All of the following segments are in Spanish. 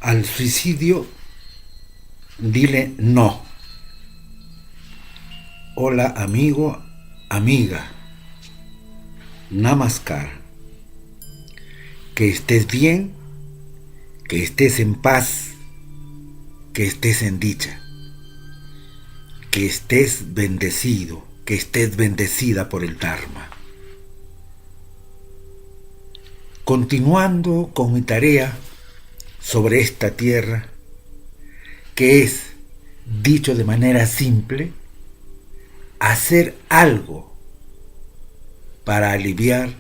Al suicidio, dile no. Hola amigo, amiga. Namaskar. Que estés bien, que estés en paz, que estés en dicha, que estés bendecido, que estés bendecida por el Dharma. Continuando con mi tarea sobre esta tierra, que es, dicho de manera simple, hacer algo para aliviar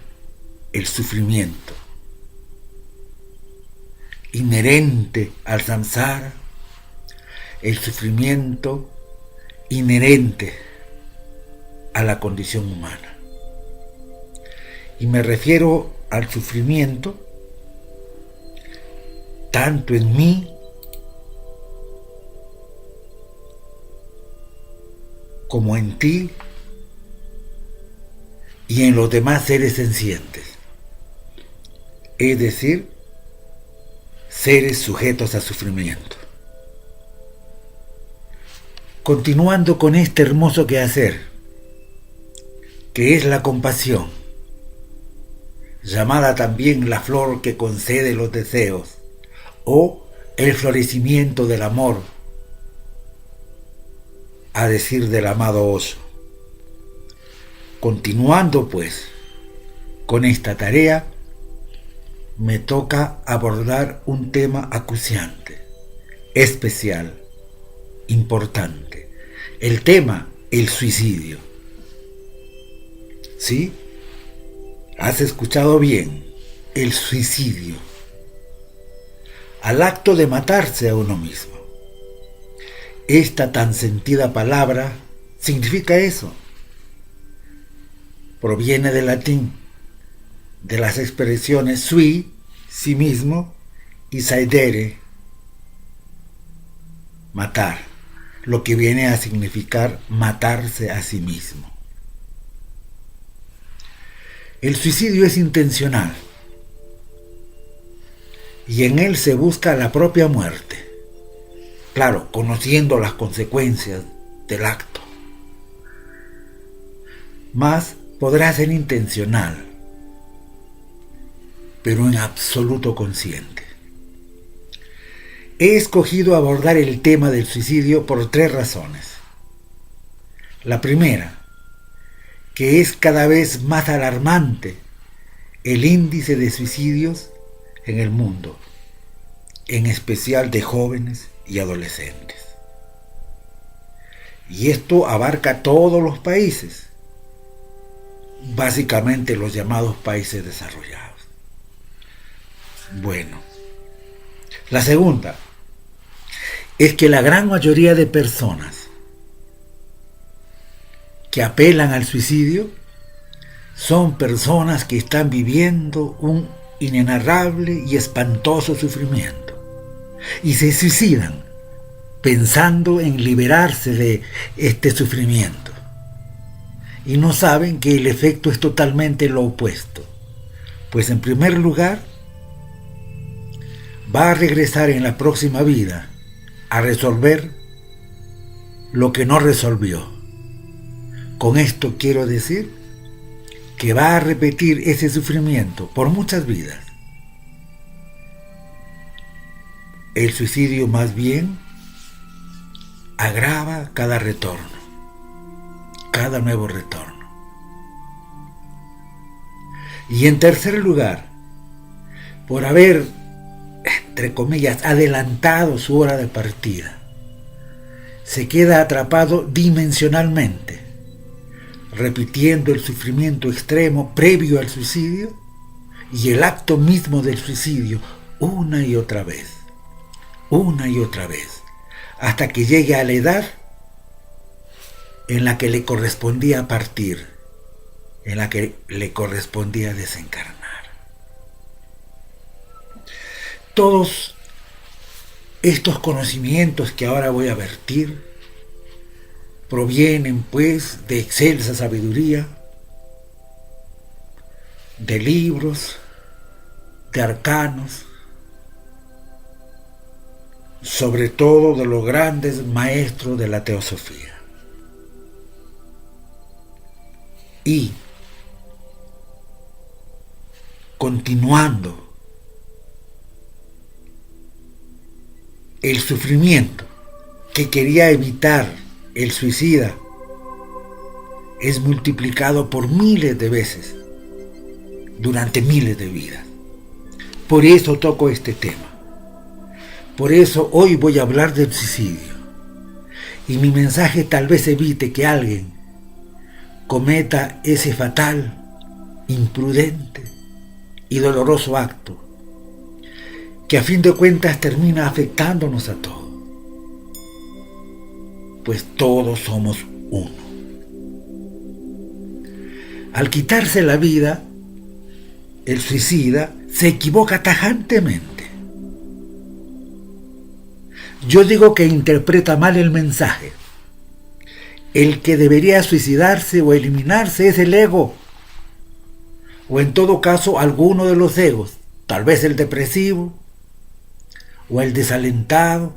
el sufrimiento inherente al samsara, el sufrimiento inherente a la condición humana. Y me refiero al sufrimiento tanto en mí como en ti y en los demás seres sencientes, es decir, seres sujetos a sufrimiento. Continuando con este hermoso quehacer, que es la compasión, llamada también la flor que concede los deseos, o el florecimiento del amor, a decir del amado Osho. Continuando pues con esta tarea, me toca abordar un tema acuciante, especial, importante. El tema, el suicidio. ¿Sí? ¿Has escuchado bien? El suicidio. Al acto de matarse a uno mismo. Esta tan sentida palabra significa eso. Proviene del latín, de las expresiones sui, sí mismo, y saedere, matar, lo que viene a significar matarse a sí mismo. El suicidio es intencional y en él se busca la propia muerte, claro, conociendo las consecuencias del acto. Mas podrá ser intencional, pero en absoluto consciente. He escogido abordar el tema del suicidio por 3 razones. La primera, que es cada vez más alarmante el índice de suicidios en el mundo, en especial de jóvenes y adolescentes. Y esto abarca todos los países, básicamente los llamados países desarrollados. Bueno, la segunda es que la gran mayoría de personas que apelan al suicidio son personas que están viviendo un inenarrable y espantoso sufrimiento y se suicidan pensando en liberarse de este sufrimiento y no saben que el efecto es totalmente lo opuesto, pues en primer lugar va a regresar en la próxima vida a resolver lo que no resolvió. Con esto quiero decir que va a repetir ese sufrimiento por muchas vidas. El suicidio más bien agrava cada retorno, cada nuevo retorno. Y en tercer lugar, por haber, entre comillas, adelantado su hora de partida, se queda atrapado dimensionalmente, repitiendo el sufrimiento extremo previo al suicidio y el acto mismo del suicidio una y otra vez, hasta que llegue a la edad en la que le correspondía partir, en la que le correspondía desencarnar. Todos estos conocimientos que ahora voy a vertir provienen pues de excelsa sabiduría, de libros, de arcanos, sobre todo de los grandes maestros de la teosofía. Y continuando, el sufrimiento que quería evitar el suicida es multiplicado por miles de veces durante miles de vidas. Por eso toco este tema. Por eso hoy voy a hablar del suicidio. Y mi mensaje tal vez evite que alguien cometa ese fatal, imprudente y doloroso acto que a fin de cuentas termina afectándonos a todos. Pues todos somos uno. Al quitarse la vida, el suicida se equivoca tajantemente. Yo digo que interpreta mal el mensaje. El que debería suicidarse o eliminarse es el ego, o en todo caso alguno de los egos, tal vez el depresivo, o el desalentado,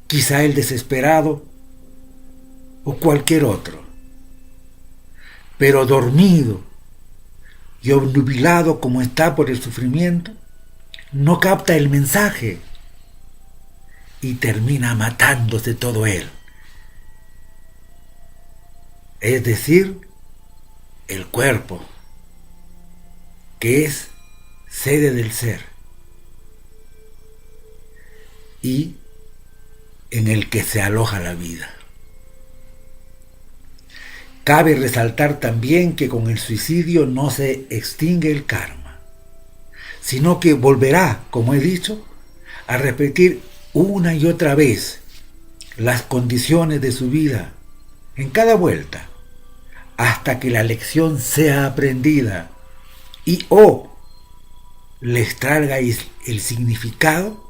quizá el desesperado, o cualquier otro. Pero dormido y obnubilado como está por el sufrimiento, no capta el mensaje y termina matándose todo él. Es decir, el cuerpo, que es sede del ser y en el que se aloja la vida. Cabe resaltar también que con el suicidio no se extingue el karma, sino que volverá, como he dicho, a repetir una y otra vez las condiciones de su vida en cada vuelta, hasta que la lección sea aprendida y les traiga el significado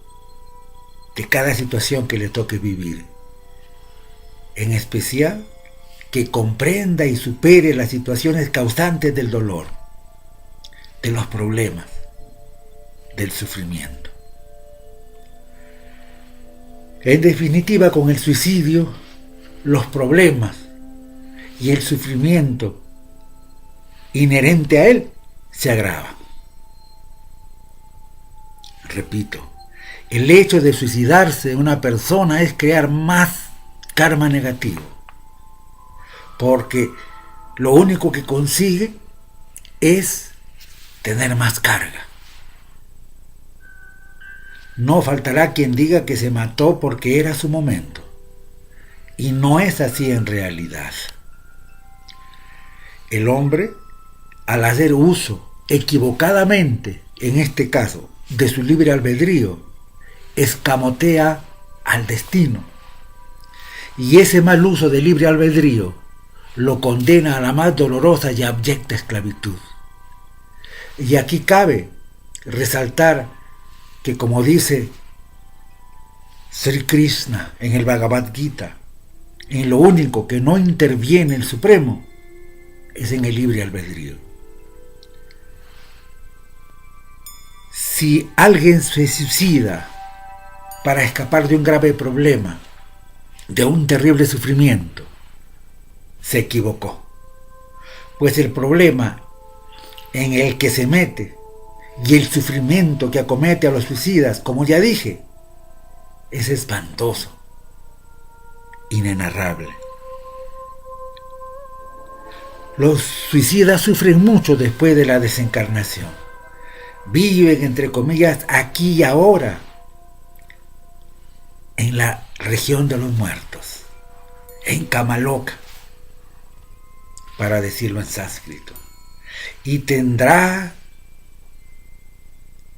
de cada situación que le toque vivir. En especial, que comprenda y supere las situaciones causantes del dolor, de los problemas, del sufrimiento. En definitiva, con el suicidio, los problemas y el sufrimiento inherente a él se agrava. Repito, el hecho de suicidarse una persona es crear más karma negativo, porque lo único que consigue es tener más carga. No faltará quien diga que se mató porque era su momento, y no es así en realidad. El hombre, al hacer uso equivocadamente, en este caso, de su libre albedrío, escamotea al destino. Y ese mal uso del libre albedrío lo condena a la más dolorosa y abyecta esclavitud. Y aquí cabe resaltar que, como dice Sri Krishna en el Bhagavad Gita, en lo único que no interviene el Supremo es en el libre albedrío. Si alguien se suicida para escapar de un grave problema, de un terrible sufrimiento, se equivocó. Pues el problema en el que se mete y el sufrimiento que acomete a los suicidas, como ya dije, es espantoso, inenarrable. Los suicidas sufren mucho después de la desencarnación. Viven, entre comillas, aquí y ahora, en la región de los muertos, en Kamaloka, para decirlo en sánscrito. Y tendrán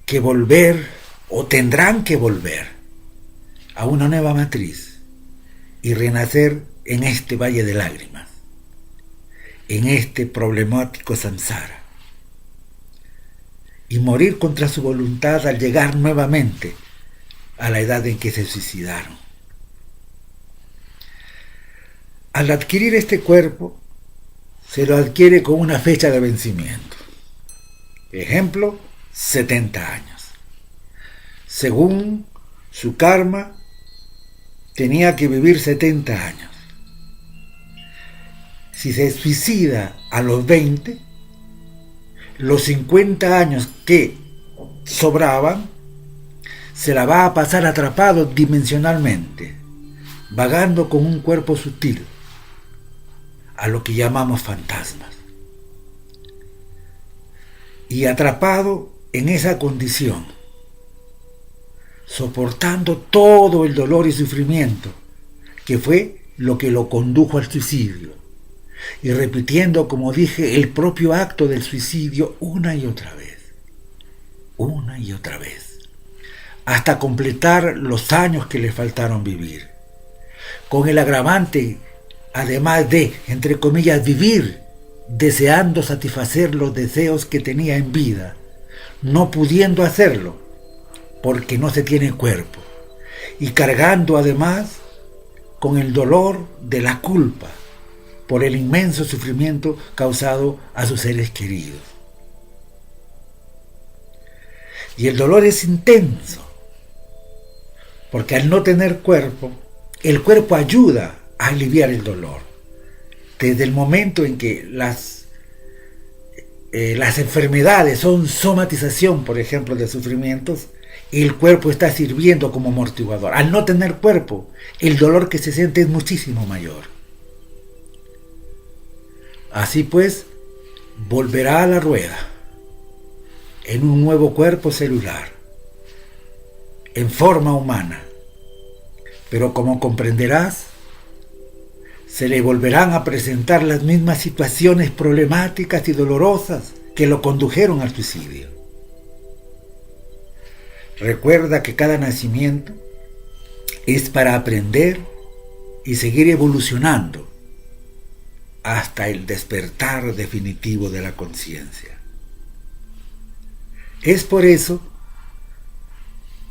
que volver a una nueva matriz y renacer en este valle de lágrimas, en este problemático samsara, y morir contra su voluntad al llegar nuevamente a la edad en que se suicidaron. Al adquirir este cuerpo, se lo adquiere con una fecha de vencimiento. Ejemplo, 70 años. Según Su karma tenía que vivir 70 años. Si se suicida a los 20, los 50 años que sobraban se la va a pasar atrapado dimensionalmente, vagando con un cuerpo sutil, a lo que llamamos fantasmas. Y atrapado en esa condición, soportando todo el dolor y sufrimiento, que fue lo que lo condujo al suicidio, y repitiendo, como dije, el propio acto del suicidio una y otra vez, hasta completar los años que le faltaron vivir, con el agravante, además de, entre comillas, vivir deseando satisfacer los deseos que tenía en vida, no pudiendo hacerlo porque no se tiene cuerpo, y cargando además con el dolor de la culpa por el inmenso sufrimiento causado a sus seres queridos. Y el dolor es intenso, porque al no tener cuerpo, el cuerpo ayuda a aliviar el dolor. Desde el momento en que las enfermedades son somatización, por ejemplo, de sufrimientos, el cuerpo está sirviendo como amortiguador. Al no tener cuerpo, el dolor que se siente es muchísimo mayor. Así pues, volverá a la rueda, en un nuevo cuerpo celular, en forma humana. Pero como comprenderás, se le volverán a presentar las mismas situaciones problemáticas y dolorosas que lo condujeron al suicidio. Recuerda que cada nacimiento es para aprender y seguir evolucionando hasta el despertar definitivo de la conciencia. Es por eso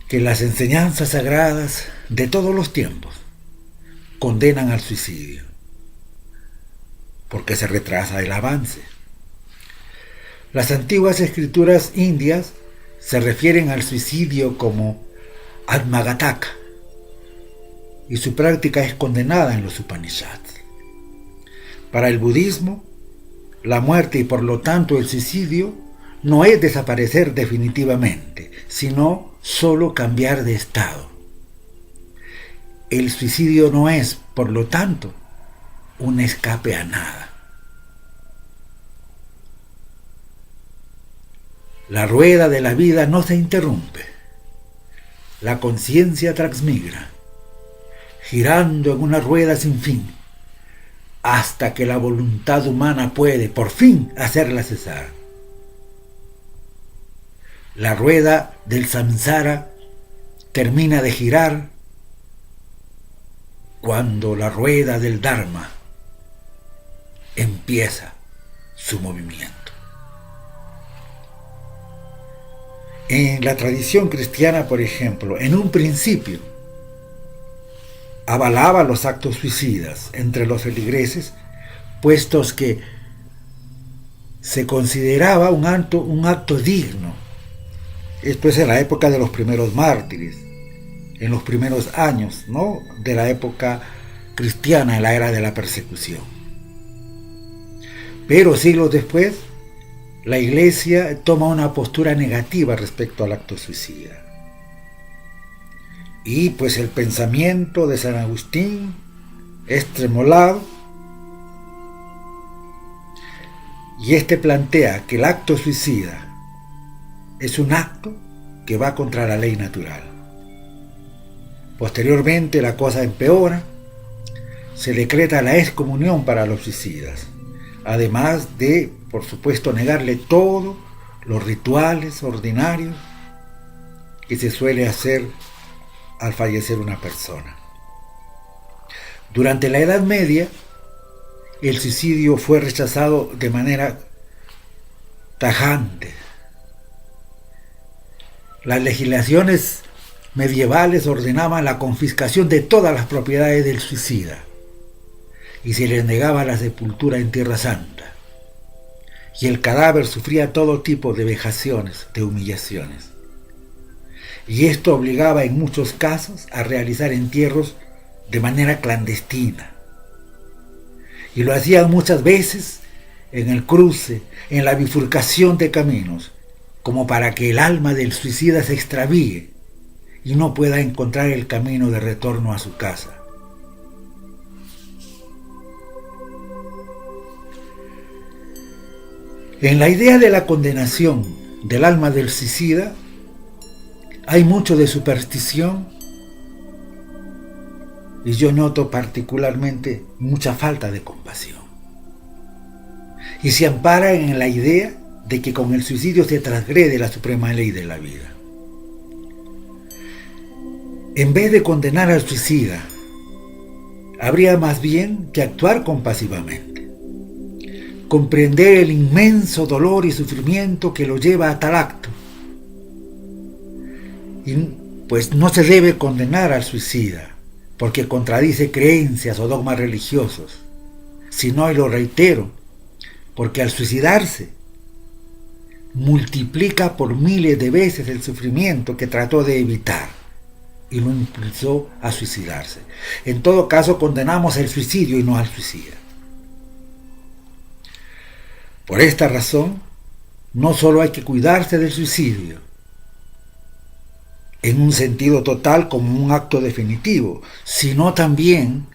que las enseñanzas sagradas de todos los tiempos condenan al suicidio, porque se retrasa el avance. Las antiguas escrituras indias se refieren al suicidio como Atmagataka, y su práctica es condenada en los Upanishads. Para el budismo, la muerte y por lo tanto el suicidio no es desaparecer definitivamente, sino solo cambiar de estado. El suicidio no es, por lo tanto, un escape a nada. La rueda de la vida no se interrumpe. La conciencia transmigra, girando en una rueda sin fin, hasta que la voluntad humana puede, por fin, hacerla cesar. La rueda del samsara termina de girar cuando la rueda del Dharma empieza su movimiento. En la tradición cristiana, por ejemplo, en un principio avalaba los actos suicidas entre los feligreses, puestos que se consideraba un acto digno. Esto es en la época de los primeros mártires, en los primeros años, ¿no?, de la época cristiana, en la era de la persecución. Pero siglos después, la Iglesia toma una postura negativa respecto al acto suicida. Y pues el pensamiento de San Agustín es tremolado, y este plantea que el acto suicida es un acto que va contra la ley natural. Posteriormente la cosa empeora, se decreta la excomunión para los suicidas, además de, por supuesto, negarle todos los rituales ordinarios que se suele hacer al fallecer una persona. Durante la Edad Media, el suicidio fue rechazado de manera tajante. Las legislaciones medievales ordenaban la confiscación de todas las propiedades del suicida y se les negaba la sepultura en Tierra Santa, y el cadáver sufría todo tipo de vejaciones, de humillaciones. y esto obligaba en muchos casos a realizar entierros de manera clandestina. Y lo hacían muchas veces en el cruce, en la bifurcación de caminos, como para que el alma del suicida se extravíe y no pueda encontrar el camino de retorno a su casa. En la idea de la condenación del alma del suicida hay mucho de superstición y yo noto particularmente mucha falta de compasión. Y se ampara en la idea de que con el suicidio se transgrede la suprema ley de la vida. En vez de condenar al suicida, habría más bien que actuar compasivamente, comprender el inmenso dolor y sufrimiento que lo lleva a tal acto. Y pues no se debe condenar al suicida, porque contradice creencias o dogmas religiosos, sino, y lo reitero, porque al suicidarse multiplica por miles de veces el sufrimiento que trató de evitar y lo impulsó a suicidarse. En todo caso, condenamos el suicidio y no al suicida. Por esta razón, no solo hay que cuidarse del suicidio en un sentido total como un acto definitivo, sino también,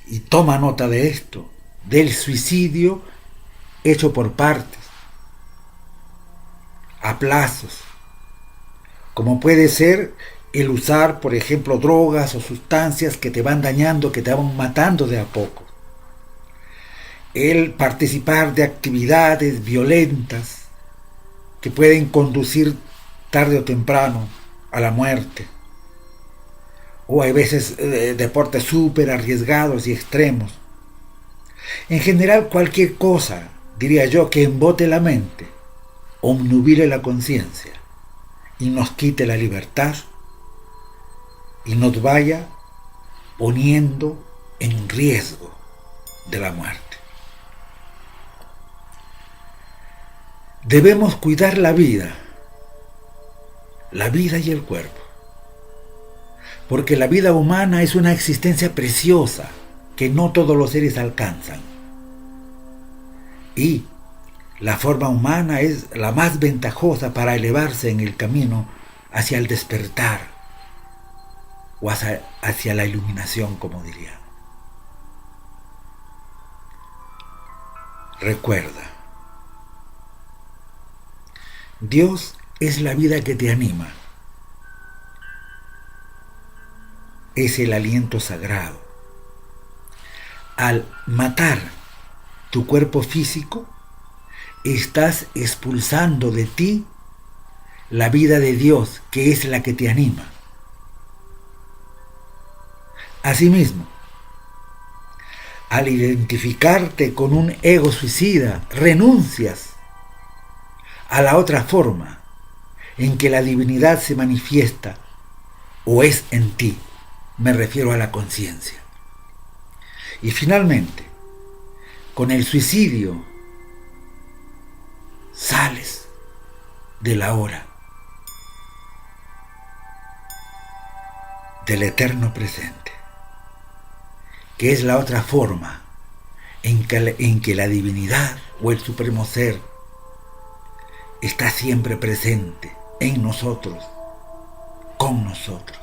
y toma nota de esto, del suicidio hecho por partes, a plazos, como puede ser el usar, por ejemplo, drogas o sustancias que te van dañando, que te van matando de a poco, el participar de actividades violentas que pueden conducir tarde o temprano a la muerte, o hay veces deportes súper arriesgados y extremos. En general, cualquier cosa, diría yo, que embote la mente, obnubile la conciencia y nos quite la libertad y nos vaya poniendo en riesgo de la muerte. Debemos cuidar la vida y el cuerpo, porque la vida humana es una existencia preciosa que no todos los seres alcanzan, y la forma humana es la más ventajosa para elevarse en el camino hacia el despertar o hacia la iluminación, como diría. Recuerda, Dios es la vida que te anima, es el aliento sagrado. Al matar tu cuerpo físico, estás expulsando de ti la vida de Dios, que es la que te anima. Asimismo, al identificarte con un ego suicida, renuncias a la otra forma en que la divinidad se manifiesta o es en ti. Me refiero a la conciencia. Y finalmente, con el suicidio sales de la hora, del eterno presente, que es la otra forma en que la divinidad o el supremo ser está siempre presente en nosotros, con nosotros.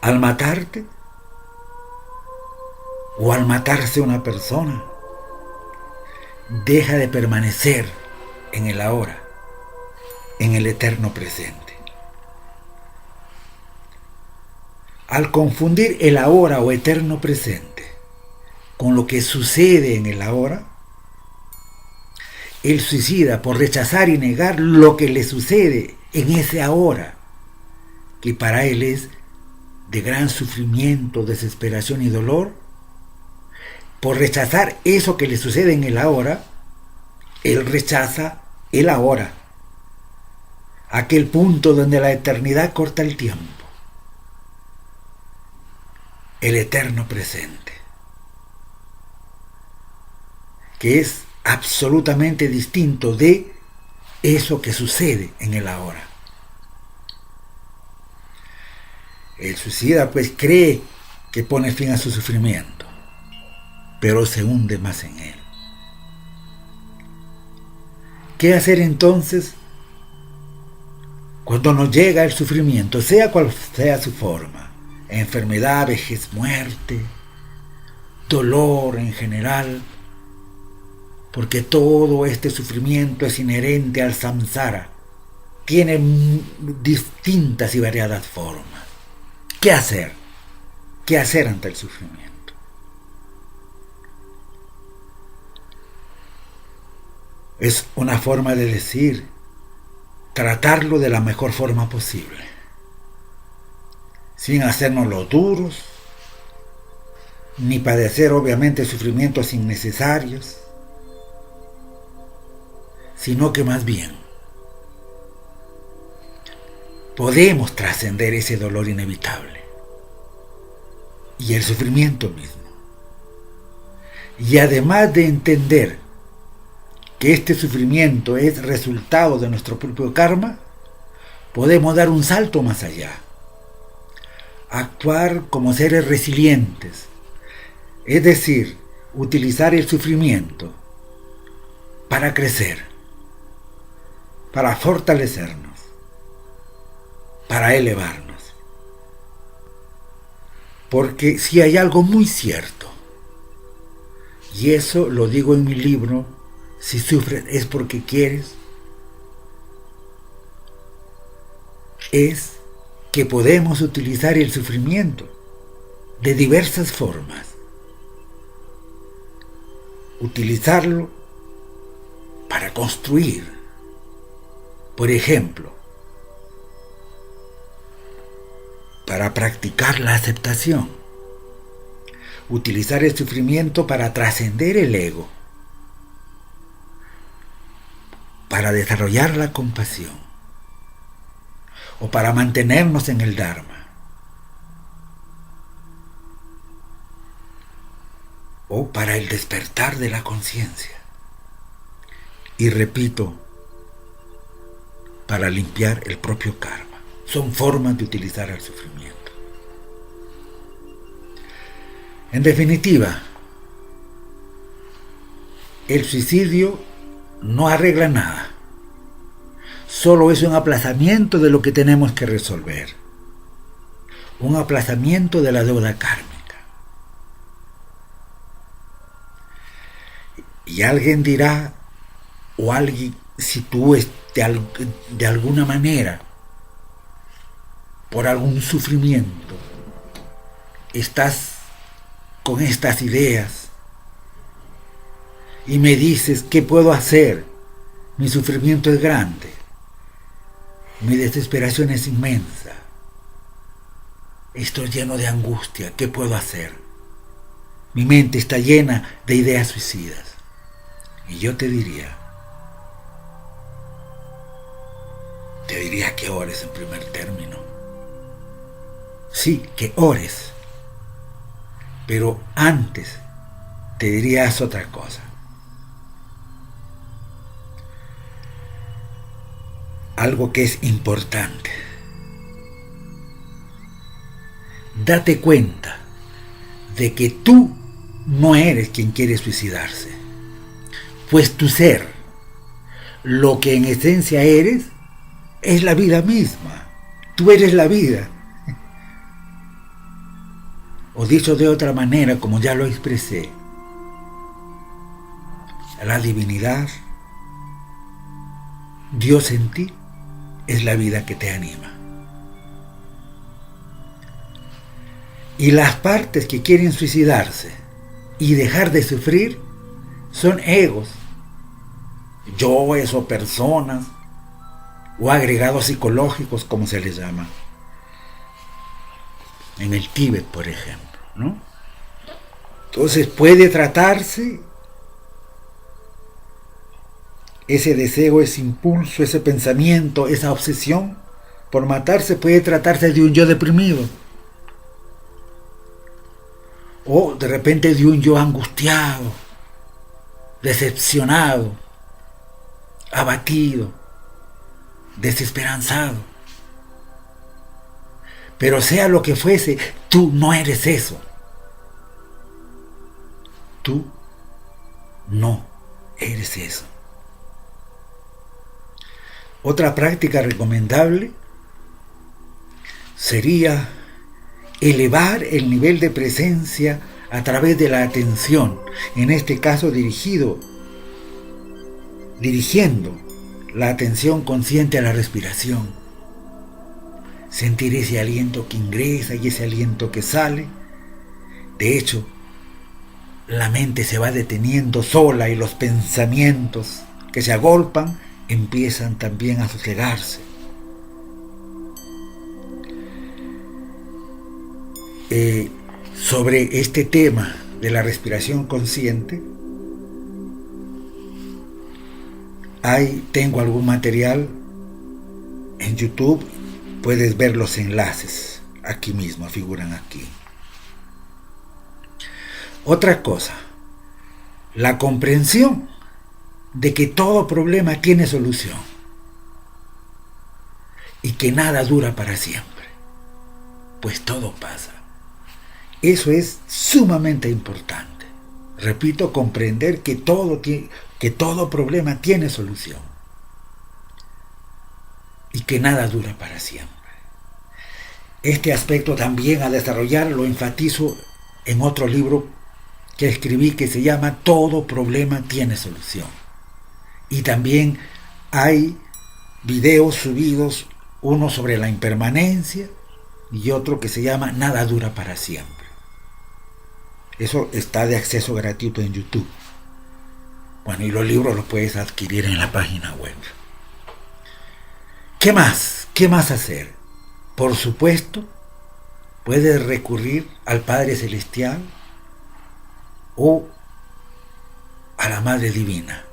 Al matarte o al matarse una persona, deja de permanecer en el ahora, en el eterno presente. Al confundir el ahora o eterno presente con lo que sucede en el ahora, el suicida, por rechazar y negar lo que le sucede en ese ahora, que para él es de gran sufrimiento, desesperación y dolor, por rechazar eso que le sucede en el ahora, él rechaza el ahora, aquel punto donde la eternidad corta el tiempo, el eterno presente, que es absolutamente distinto de eso que sucede en el ahora. El suicida pues cree que pone fin a su sufrimiento, pero se hunde más en él. ¿Qué hacer entonces cuando nos llega el sufrimiento, sea cual sea su forma? Enfermedad, vejez, muerte, dolor en general, porque todo este sufrimiento es inherente al samsara, tiene distintas y variadas formas. ¿Qué hacer? ¿Qué hacer ante el sufrimiento? Es una forma de decir, tratarlo de la mejor forma posible, sin hacernos los duros, ni padecer obviamente sufrimientos innecesarios, sino que más bien podemos trascender ese dolor inevitable y el sufrimiento mismo. Y además de entender que este sufrimiento es resultado de nuestro propio karma, podemos dar un salto más allá, actuar como seres resilientes, es decir, utilizar el sufrimiento para crecer, para fortalecernos, para elevarnos. Porque si hay algo muy cierto, y eso lo digo en mi libro, si sufres es porque quieres, es que podemos utilizar el sufrimiento de diversas formas. Utilizarlo para construir. Por ejemplo, para practicar la aceptación. Utilizar el sufrimiento para trascender el ego. Para desarrollar la compasión. O para mantenernos en el Dharma. O para el despertar de la conciencia. Y repito, para limpiar el propio karma. Son formas de utilizar el sufrimiento. En definitiva, el suicidio no arregla nada. Solo es un aplazamiento de lo que tenemos que resolver. Un aplazamiento de la deuda kármica. Y alguien dirá, o alguien, si tú de alguna manera, por algún sufrimiento, estás con estas ideas y me dices, ¿qué puedo hacer? Mi sufrimiento es grande, mi desesperación es inmensa, estoy lleno de angustia, ¿qué puedo hacer? Mi mente está llena de ideas suicidas. Y yo te diría que ores en primer término. Sí, que ores. Pero antes te dirías otra cosa. Algo que es importante. Date cuenta de que tú no eres quien quiere suicidarse. Pues tu ser, lo que en esencia eres, es la vida misma. Tú eres la vida. O dicho de otra manera, como ya lo expresé, la divinidad, Dios en ti, es la vida que te anima. Y las partes que quieren suicidarse y dejar de sufrir son egos, yoes o personas, o agregados psicológicos, como se les llama. En el Tíbet, por ejemplo, ¿no? Entonces puede tratarse ese deseo, ese impulso, ese pensamiento, esa obsesión por matarse, puede tratarse de un yo deprimido. O de repente de un yo angustiado, decepcionado, abatido, desesperanzado. Pero sea lo que fuese, tú no eres eso. Tú no eres eso. Otra práctica recomendable sería elevar el nivel de presencia a través de la atención, en este caso dirigiendo la atención consciente a la respiración. Sentir ese aliento que ingresa y ese aliento que sale. De hecho, la mente se va deteniendo sola y los pensamientos que se agolpan empiezan también a sosegarse. Sobre este tema de la respiración consciente, tengo algún material en YouTube, puedes ver los enlaces, aquí mismo, figuran aquí. Otra cosa, la comprensión de que todo problema tiene solución y que nada dura para siempre, pues todo pasa. Eso es sumamente importante. Repito, comprender que todo problema tiene solución y que nada dura para siempre. Este aspecto también a desarrollar lo enfatizo en otro libro que escribí que se llama Todo problema tiene solución. Y también hay videos subidos, uno sobre la impermanencia y otro que se llama Nada dura para siempre. Eso está de acceso gratuito en YouTube. Bueno, y los libros los puedes adquirir en la página web. ¿Qué más? ¿Qué más hacer? Por supuesto, puedes recurrir al Padre Celestial o a la Madre Divina,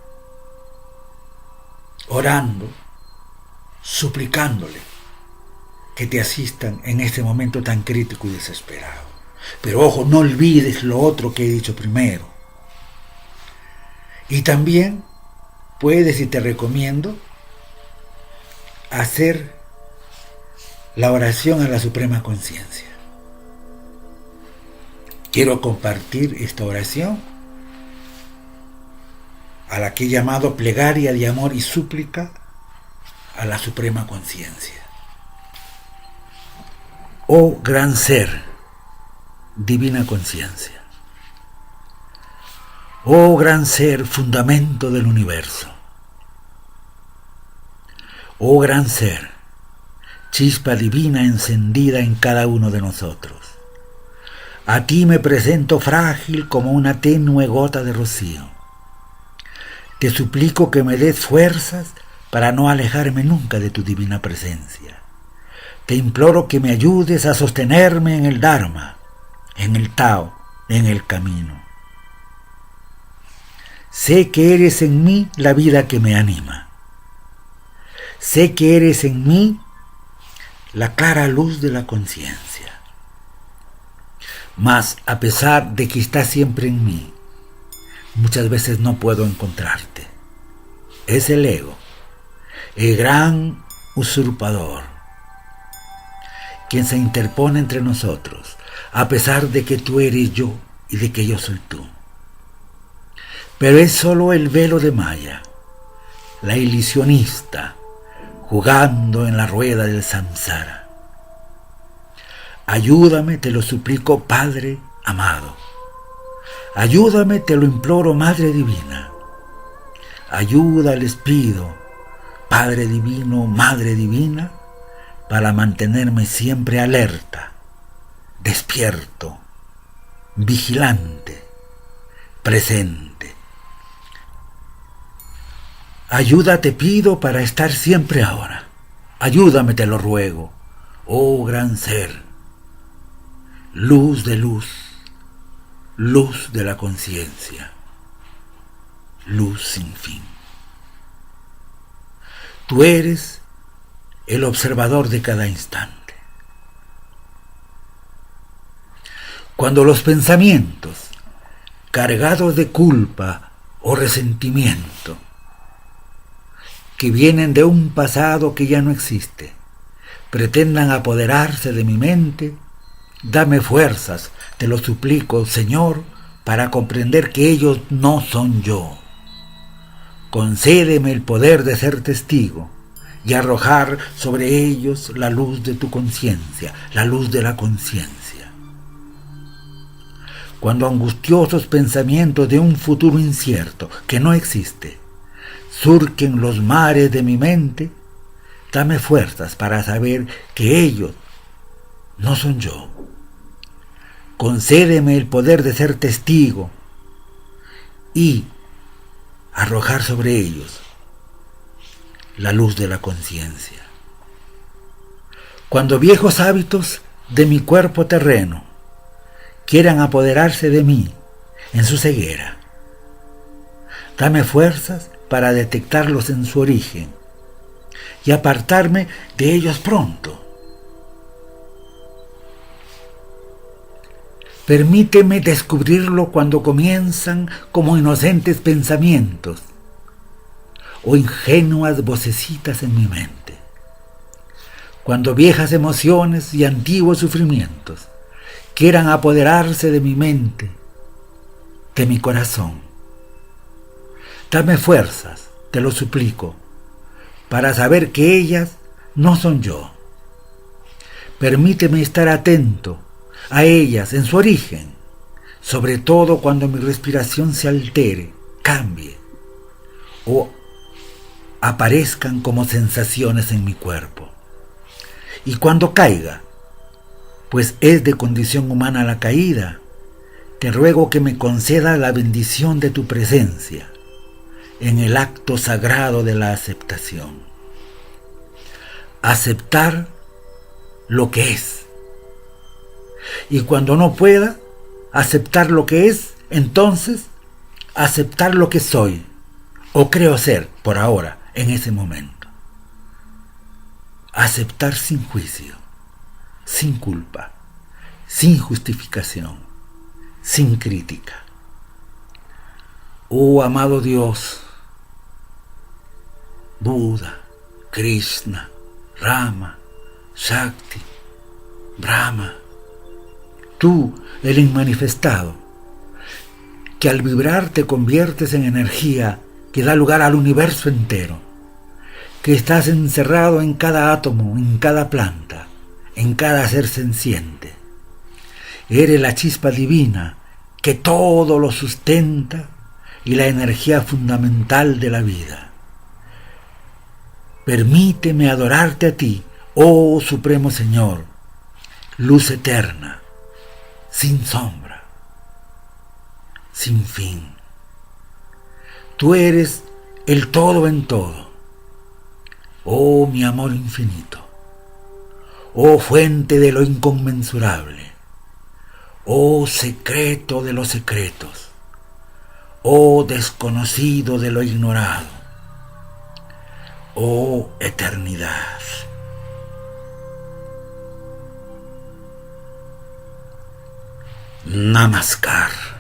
orando, suplicándole que te asistan en este momento tan crítico y desesperado. Pero ojo, no olvides lo otro que he dicho primero. Y también puedes, y te recomiendo, hacer la oración a la Suprema Conciencia. Quiero compartir esta oración a la que he llamado plegaria de amor y súplica a la Suprema Conciencia. Oh gran ser, divina conciencia. Oh gran ser, fundamento del universo. Oh gran ser, chispa divina encendida en cada uno de nosotros. A ti me presento frágil como una tenue gota de rocío. Te suplico que me des fuerzas para no alejarme nunca de tu divina presencia. Te imploro que me ayudes a sostenerme en el Dharma, en el Tao, en el camino. Sé que eres en mí la vida que me anima. Sé que eres en mí la clara luz de la conciencia. Mas, a pesar de que estás siempre en mí, muchas veces no puedo encontrarte. Es el ego, el gran usurpador, quien se interpone entre nosotros, a pesar de que tú eres yo y de que yo soy tú. Pero es solo el velo de Maya, la ilusionista, jugando en la rueda del samsara. Ayúdame, te lo suplico, Padre amado. Ayúdame, te lo imploro, Madre Divina. Ayuda les pido, Padre Divino, Madre Divina, para mantenerme siempre alerta, despierto, vigilante, presente. Ayuda te pido para estar siempre ahora. Ayúdame, te lo ruego, oh gran ser, luz de luz, luz de la conciencia, luz sin fin. Tú eres el observador de cada instante. Cuando los pensamientos, cargados de culpa o resentimiento, que vienen de un pasado que ya no existe, pretendan apoderarse de mi mente, dame fuerzas, te lo suplico, Señor, para comprender que ellos no son yo. Concédeme el poder de ser testigo y arrojar sobre ellos la luz de tu conciencia, la luz de la conciencia. Cuando angustiosos pensamientos de un futuro incierto, que no existe, surquen los mares de mi mente, dame fuerzas para saber que ellos no son yo. Concédeme el poder de ser testigo y arrojar sobre ellos la luz de la conciencia. Cuando viejos hábitos de mi cuerpo terreno quieran apoderarse de mí en su ceguera, dame fuerzas para detectarlos en su origen y apartarme de ellos pronto. Permíteme descubrirlo cuando comienzan como inocentes pensamientos o ingenuas vocecitas en mi mente. Cuando viejas emociones y antiguos sufrimientos quieran apoderarse de mi mente, de mi corazón. Dame fuerzas, te lo suplico, para saber que ellas no son yo. Permíteme estar atento a ellas en su origen, sobre todo cuando mi respiración se altere, cambie o aparezcan como sensaciones en mi cuerpo. Y cuando caiga, pues es de condición humana la caída, te ruego que me conceda la bendición de tu presencia en el acto sagrado de la aceptación. Aceptar lo que es. Y cuando no pueda aceptar lo que es, entonces aceptar lo que soy o creo ser por ahora, en ese momento. Aceptar sin juicio, sin culpa, sin justificación, sin crítica. Oh amado Dios, Buda, Krishna, Rama, Shakti, Brahma, tú, el inmanifestado, que al vibrar te conviertes en energía que da lugar al universo entero, que estás encerrado en cada átomo, en cada planta, en cada ser senciente. Eres la chispa divina que todo lo sustenta y la energía fundamental de la vida. Permíteme adorarte a ti, oh Supremo Señor, luz eterna, sin sombra, sin fin. Tú eres el todo en todo, oh mi amor infinito, oh fuente de lo inconmensurable, oh secreto de los secretos, oh desconocido de lo ignorado, oh eternidad. Namaskar.